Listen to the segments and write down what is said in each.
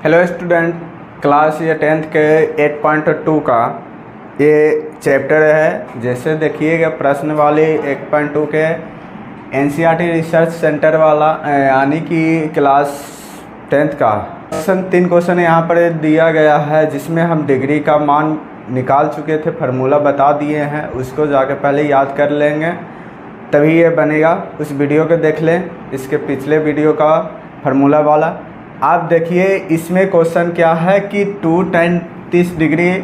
Hello student, class ये 10th के 8.2 का ये चैप्टर है। जैसे देखिएगा प्रश्न वाले 1.2 के एनसीईआरटी रिसर्च सेंटर वाला यानी कि क्लास 10th का तीन क्वेश्चन यहाँ पर दिया गया है, जिसमें हम डिग्री का मान निकाल चुके थे, फार्मूला बता दिए हैं। उसको जाके पहले याद कर लेंगे तभी ये बनेगा। उस वीडियो को देख लें, इसके पिछले वीडियो का फार्मूला वाला। आप देखिए इसमें क्वेश्चन क्या है कि 2 tan 30 डिग्री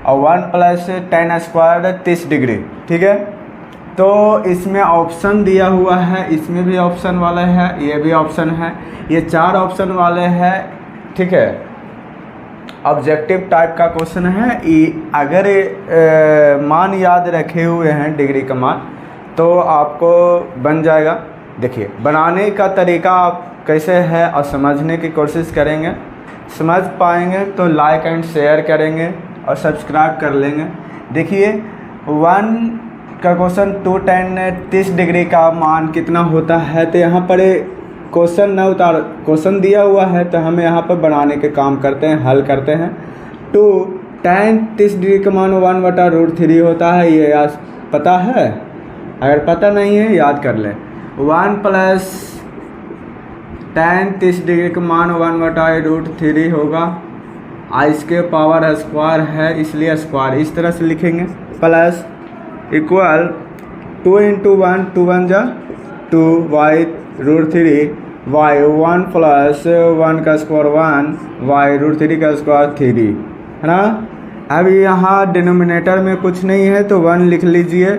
और 1 + tan स्क्वायर 30 डिग्री, ठीक है। तो इसमें ऑप्शन दिया हुआ है, इसमें भी ऑप्शन वाले है, ये भी ऑप्शन है, ये 4 ऑप्शन वाले हैं, ठीक है। ऑब्जेक्टिव टाइप का क्वेश्चन है। अगर मान याद रखे हुए हैं डिग्री का मान तो आपको बन जाएगा। देखिए बनाने का तरीका आप कैसे है और समझने की कोशिश करेंगे। समझ पाएंगे तो लाइक एंड शेयर करेंगे और सब्सक्राइब कर लेंगे। देखिए 1 का क्वेश्चन 2 tan 30 डिग्री का मान कितना होता है, तो यहाँ पर क्वेश्चन दिया हुआ है तो हम यहाँ पर बनाने के काम करते हैं, हल करते हैं। 2 tan 30 डिग्री का मान 1/√3 होता है, ये याद पता है? अगर पता नहीं है याद कर लें। 1 + tan 30 डिग्री का मान 1/√3 होगा। इसके पावर स्क्वायर है इसलिए स्क्वायर इस तरह से लिखेंगे, प्लस इक्वल 2 × 1 2 1 जा 2 y√3 y 1 + 1 का स्क्वायर 1 y√3 का स्क्वायर 3 है ना। अब यहाँ डिनोमिनेटर में कुछ नहीं है तो 1 लिख लीजिए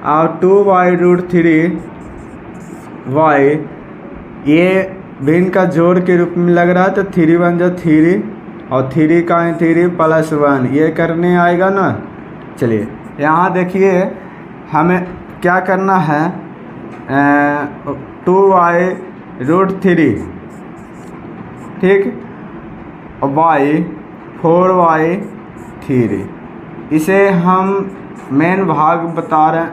और 2 y√3 y ये भिन्न का जोड़ के रूप में लग रहा है तो 3 1 जा 3 और 3 का 3 + 1 ये करने आएगा ना। चलिए यहाँ देखिए हमें क्या करना है, 2y√3 ठीक और y 4y3 इसे हम मेन भाग बता रहे हैं,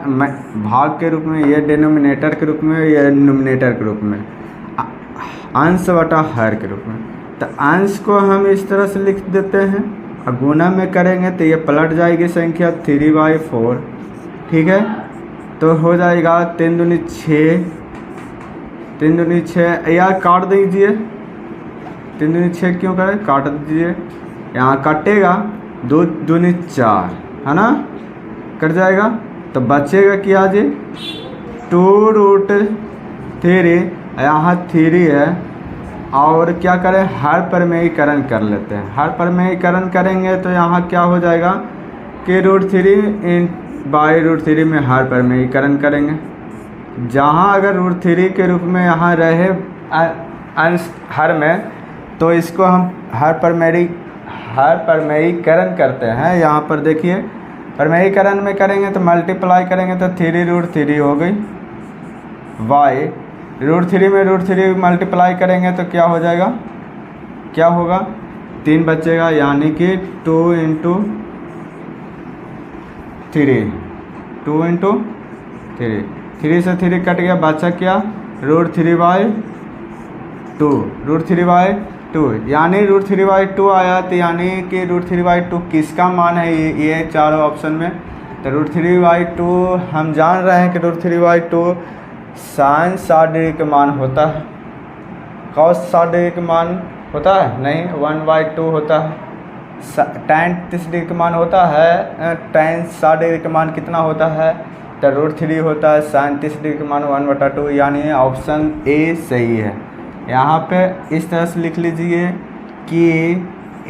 भाग के रूप में, ये डिनोमिनेटर के रूप में, ये न्यूमरेटर के रूप में, अंश बटा हर के रूप में। तो अंश को हम इस तरह से लिख देते हैं और गुना में करेंगे तो ये पलट जाएगी संख्या 3/4, ठीक है। तो हो जाएगा 3 दूनी 6, 3 दूनी 6, यार काट दीजिए, 3 दूनी 6 क्यों करें, काट दीजिए, यहाँ कटेगा 2 दूनी 4 है ना, कट जाएगा। तो बचेगा क्या जी 2√3, यहाँ 3 है और क्या करें हर परमेयीकरण कर लेते हैं। हर परमेयीकरण करेंगे तो यहाँ क्या हो जाएगा कि √3/√3 में हर परमेयीकरण करेंगे। जहाँ अगर √3 के रूप में यहाँ रहे अंश हर में तो इसको हम हर परमेयीकरण करते हैं। यहाँ पर देखिए परमेयीकरण में करेंगे तो मल्टीप्लाई करेंगे तो 3√3 हो गई, y √3 में √3 मल्टीप्लाई करेंगे तो क्या हो जाएगा, क्या होगा 3 बचेगा, यानी कि 2 × 3 2 × 3 3 से 3 कट गया, बचा क्या √3/2 यानी √3/2 आया। तो यानी कि √3/2 किसका मान है, ये चारों ऑप्शन में। तो √3/2 हम जान रहे हैं कि √3/2 sin 60 डिग्री का मान होता है, cos 60 डिग्री का मान होता है नहीं, 1/2 होता है। tan 30 डिग्री का मान होता है, tan 60 डिग्री का मान कितना होता है, तो √3 होता है। sin 30 डिग्री का मान 1/2, यानी ऑप्शन ए सही है। यहाँ पे इस तरह से लिख लीजिए कि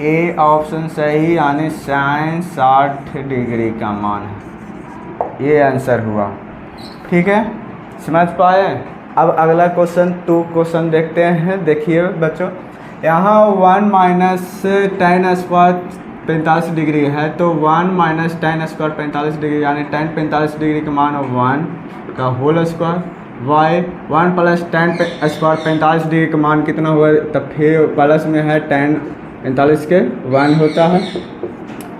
ए ऑप्शन सही, यानी sin 60 डिग्री का मान है, ये आंसर हुआ, ठीक है। समझ पाए। अब अगला क्वेश्चन 2 क्वेश्चन देखते हैं। देखिए बच्चों यहाँ 1 - tan स्क्वायर 45 डिग्री है, तो 1 - tan स्क्वायर 45 डिग्री यानी tan 45 डिग्री का मान 1 का whole square, y 1 + tan square 45 degree का मान कितना हुआ, तब फिर प्लस में है tan 45 के 1 होता है।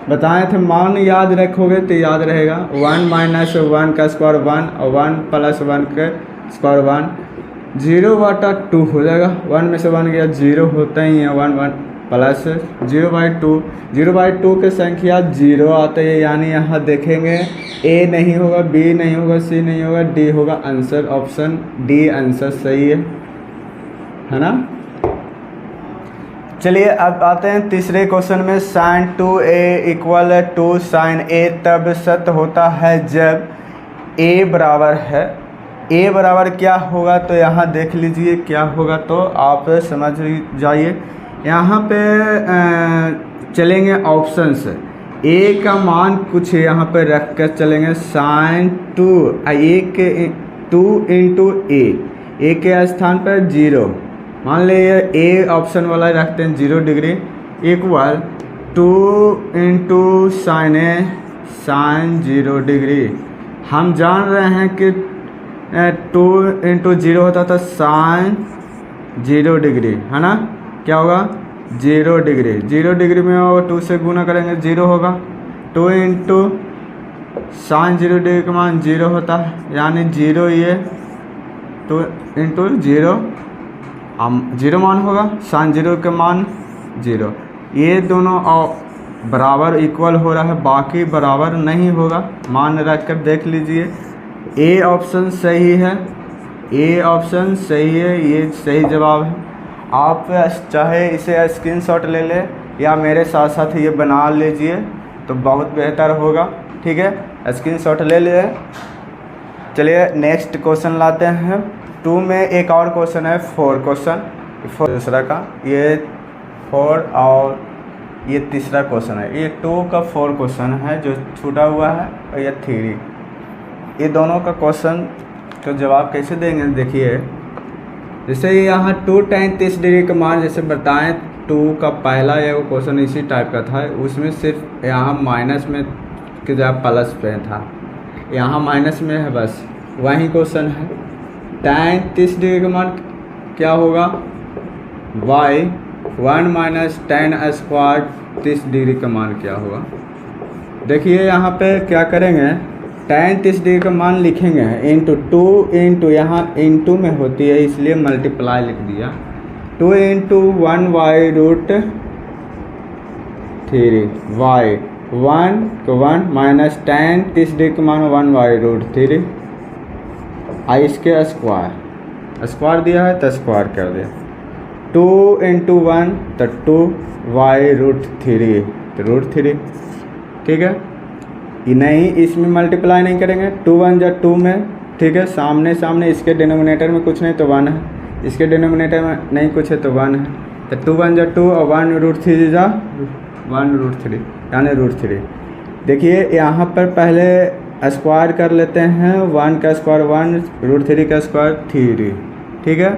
बताए थे मान याद रखोगे तो याद रहेगा। 1 - 1 का स्क्वायर 1 और 1 + 1 के स्क्वायर 1, 0/2 हो जाएगा। 1 में से 1 गया 0 होता ही है, 1 1 प्लस 0/2। 0/2 की संख्या 0 आते हैं, यानी यहाँ देखेंगे ए नहीं होगा, बी नहीं होगा, सी नहीं होगा, डी होगा। आंसर ऑप्शन डी आंसर सही है ना। चलिए अब आते हैं तीसरे क्वेश्चन में। sin 2a = sin a तब सत्य होता है जब a बराबर है। a बराबर क्या होगा तो यहाँ देख लीजिए क्या होगा, तो आप समझ जाइए। यहाँ पे चलेंगे ऑप्शंस, a का मान कुछ यहाँ पे रख कर चलेंगे। sin 2 a के स्थान पर 0 मान लीजिए, ए ऑप्शन वाला रखते हैं 0 degree equal 2 × sin a sin 0 degree. हम जान रहे हैं कि 2 × 0 होता था sin 0 डिग्री, है ना। क्या होगा 0 डिग्री। 0 डिग्री में होगा 2 से गुना करेंगे 0 होगा। 2 × sin 0 डिग्री का मान 0 होता है, यानी 0 ये 2 × 0 0 मान होगा, sin 0 के मान 0। ये दोनों बराबर इक्वल हो रहा है, बाकी बराबर नहीं होगा। मान रख कर देख लीजिए, ए ऑप्शन सही है, ए ऑप्शन सही है, ये सही जवाब है। आप चाहे इसे स्क्रीनशॉट ले ले या मेरे साथ साथ ये बना लीजिए तो बहुत बेहतर होगा। ठीक है, स्क्रीनशॉट ले ले। चलिए नेक्स्ट क्वेश्चन लाते हैं। 2 में एक और क्वेश्चन है, 4 क्वेश्चन, दूसरा का ये 4 और ये तीसरा क्वेश्चन है। ये 2 का 4 क्वेश्चन है जो छूटा हुआ है, और ये 3। ये दोनों का क्वेश्चन का जवाब कैसे देंगे देखिए। जैसे यहाँ 2 tan 30 डिग्री का मान जैसे बताएं, 2 का पहला ये क्वेश्चन इसी टाइप का था, उसमें सिर्फ यहाँ माइनस में की जगह प्लस पे था, यहाँ माइनस में है, बस वही क्वेश्चन है। tan 30 डिग्री का मान क्या होगा y 1 - tan स्क्वायर 30 डिग्री का मान क्या होगा। देखिए यहाँ पे क्या करेंगे, tan 30 डिग्री का मान लिखेंगे इंटू 2 इंटू यहाँ इंटू में होती है इसलिए मल्टीप्लाई लिख दिया। 2 × 1/√3 y 1 माइनस tan 30 डिग्री का मान 1/√3 इसके स्क्वायर दिया है तो स्क्वायर कर दिया। 2 × 1 तो 2/√3 तो √3। ठीक है, ये नहीं इसमें मल्टीप्लाई नहीं करेंगे, 2 × 1 = 2 में। ठीक है, सामने सामने इसके डिनोमिनेटर में कुछ नहीं तो 1 है, इसके डिनोमिनेटर में नहीं कुछ है तो 1 है, तो 2 × 1 = 2 और 1√3 = 1√3 यानी √3। देखिए यहाँ पर पहले स्क्वायर कर लेते हैं, 1 का स्क्वायर 1, √3 का स्क्वायर 3। ठीक है,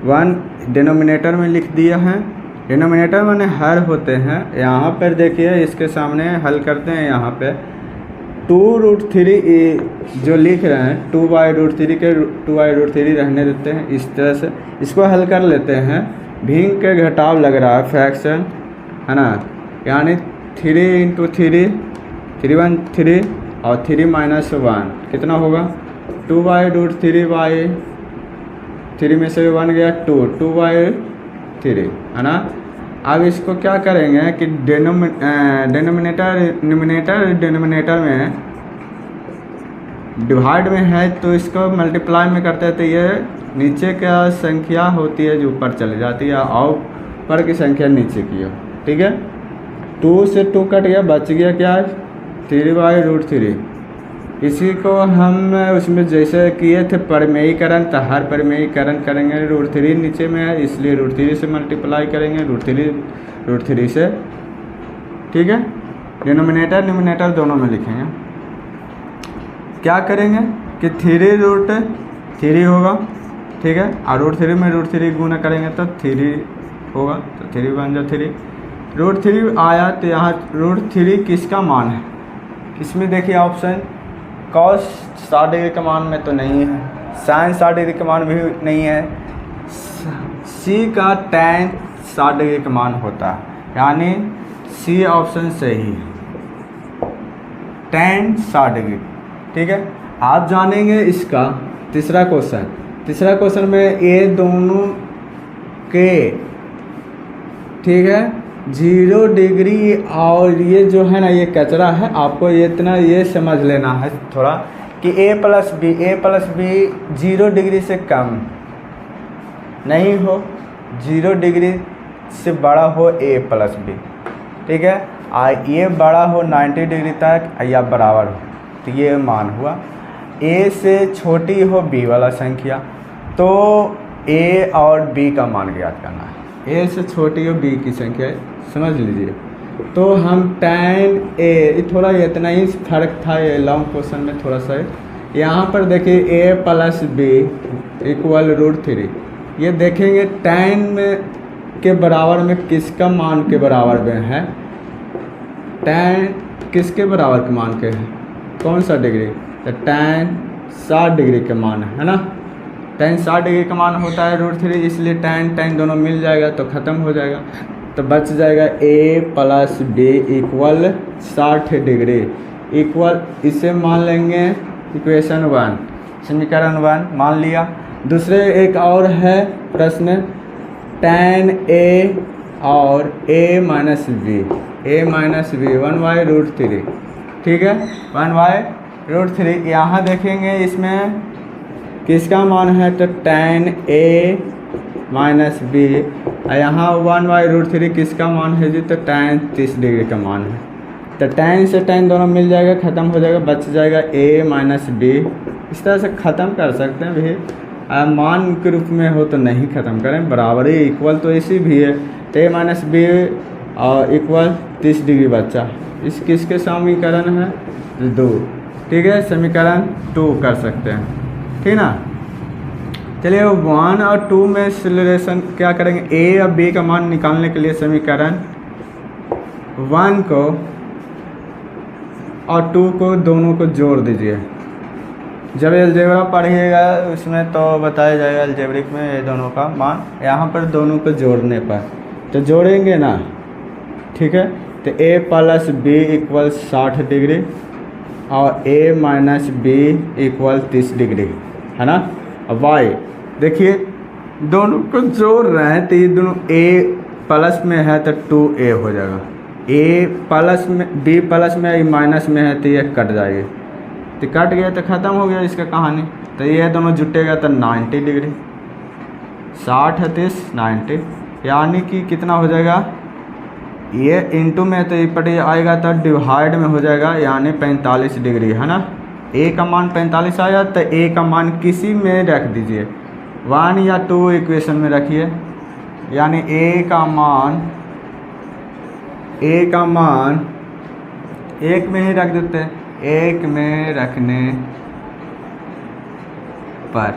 1 डिनोमिनेटर में लिख दिया है, डिनोमिनेटर माने हर होते हैं। यहाँ पर देखिए इसके सामने हल करते हैं, यहाँ पे 2√3 जो लिख रहे हैं 2/√3 के 2/√3 रहने देते हैं। इस तरह से इसको हल कर लेते हैं। भिन्न के घटाव लग रहा है फ्रैक्शन, है ना, यानी 3 × 3 3 × 1 3 और 3 - 1 कितना होगा 2/√3 3 में से 1 गया 2/3 है ना। अब इसको क्या करेंगे कि डिनोमिनेटर में डिवाइड में है तो इसको मल्टीप्लाई में करते हैं, तो ये नीचे क्या संख्या होती है जो ऊपर चली जाती है और ऊपर की संख्या नीचे की हो। ठीक है, 2 से 2 कट गया, बच गया क्या 3/√3। इसी को हम उसमें जैसे किए थे परिमेयीकरण, तो हर परिमेयीकरण करेंगे √3 नीचे में है इसलिए √3 से मल्टीप्लाई करेंगे, √3 से। ठीक है, डिनोमिनेटर न्यूमिनेटर दोनों में लिखेंगे। क्या करेंगे कि 3√3 होगा। ठीक है, और √3 में √3 गुना करेंगे तो 3 होगा, तो 3 बन जाए 3। √3 आया तो यहाँ √3 किसका मान है, इसमें देखिए ऑप्शन cos 60 डिग्री के मान में तो नहीं है, sin 60 डिग्री के मान भी नहीं है, C का tan 60 डिग्री का मान होता है, यानी C ऑप्शन सही है, tan 60 डिग्री। ठीक है, आप जानेंगे इसका तीसरा क्वेश्चन में ये दोनों के, ठीक है, 0 डिग्री और ये जो है ना ये कचरा है, आपको ये इतना ये समझ लेना है थोड़ा कि a प्लस बी 0 डिग्री से कम नहीं हो, 0 डिग्री से बड़ा हो a प्लस बी, ठीक है। ये बड़ा हो 90 डिग्री तक या बराबर हो, तो ये मान हुआ। a से छोटी हो b वाला संख्या, तो a और b का मान ज्ञात करना है। a से छोटी हो b की संख्या समझ लीजिए। तो हम tan a, थोड़ा इतना ही फर्क था ये लॉन्ग क्वेश्चन में थोड़ा सा। यहाँ पर देखिए a प्लस बी इक्वल √3, ये देखेंगे tan में के बराबर में किसका मान के बराबर में है, tan किसके बराबर के मान के है, कौन सा डिग्री, तो tan 60 डिग्री के मान है ना। tan 60 डिग्री का मान होता है √3, इसलिए tan दोनों मिल जाएगा तो ख़त्म हो जाएगा, तो बच जाएगा a plus B equal 60 degree equal, इसे मान लेंगे इक्वेशन 1, समीकरण 1 मान लिया। दूसरे एक और है प्रश्न, tan a और a माइनस बी 1/√3, ठीक है, 1/√3। यहाँ देखेंगे इसमें किसका मान है, तो tan a माइनस बी, यहाँ 1/√3 किसका मान है जी, तो tan 30 डिग्री का मान है, तो tan से tan दोनों मिल जाएगा, ख़त्म हो जाएगा, बच जाएगा a माइनस बी। इस तरह से ख़त्म कर सकते हैं भी, मान के रूप में हो तो नहीं ख़त्म करें, बराबर ही इक्वल तो ऐसी भी है, तो a माइनस बी और इक्वल 30 डिग्री बच्चा। इस किसके समीकरण है, 2, ठीक है, समीकरण 2 कर सकते हैं, ठीक ना। चलिए 1 और 2 में सॉल्यूशन क्या करेंगे, a और b का मान निकालने के लिए समीकरण 1 को और 2 को दोनों को जोड़ दीजिए। जब अलजेब्रा पढ़िएगा उसमें तो बताया जाएगा अलजेब्रिक में ये दोनों का मान, यहाँ पर दोनों को जोड़ने पर तो जोड़ेंगे ना, ठीक है। तो a plus B equal 60 degree और a minus B equal 30 degree है ना। अब y देखिए दोनों को जोड़ रहे हैं, तो ये दोनों a प्लस में है तो 2a हो जाएगा, a प्लस में b प्लस में माइनस में है तो ये कट जाएगी, तो कट गया तो ख़त्म हो गया इसका कहानी। तो ये दोनों जुटेगा तो 90 डिग्री, 60 है 30 90, यानी कि कितना हो जाएगा, ये इंटू में तो इपट आएगा तो डिवाइड में हो जाएगा, यानी 45 डिग्री है ना। a का मान 45 आया, तो a का मान किसी में रख दीजिए, 1 या 2 इक्वेशन में रखिए, यानी a का मान 1 में ही रख देते हैं, 1 में रखने पर,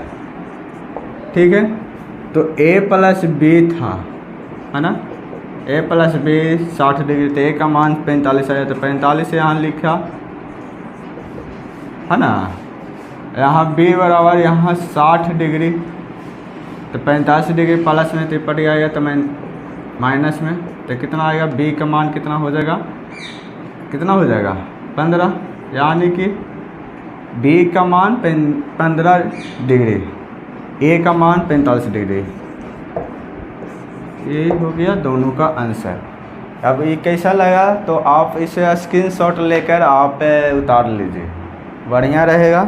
ठीक है। तो a प्लस बी था है ना, a प्लस बी 60 डिग्री, तो a का मान 45 आया, तो 45 यहाँ लिखा है ना। यहाँ b बराबर यहाँ 60 डिग्री, तो 45 डिग्री प्लस में तो पट आएगा, तो माइनस में तो कितना आएगा, b का मान कितना हो जाएगा, कितना हो जाएगा 15, यानी कि b का मान 15 डिग्री, a का मान 45 डिग्री। ये हो गया दोनों का आंसर। अब ये कैसा लगा तो आप इसे स्क्रीनशॉट लेकर आप उतार लीजिए, बढ़िया रहेगा।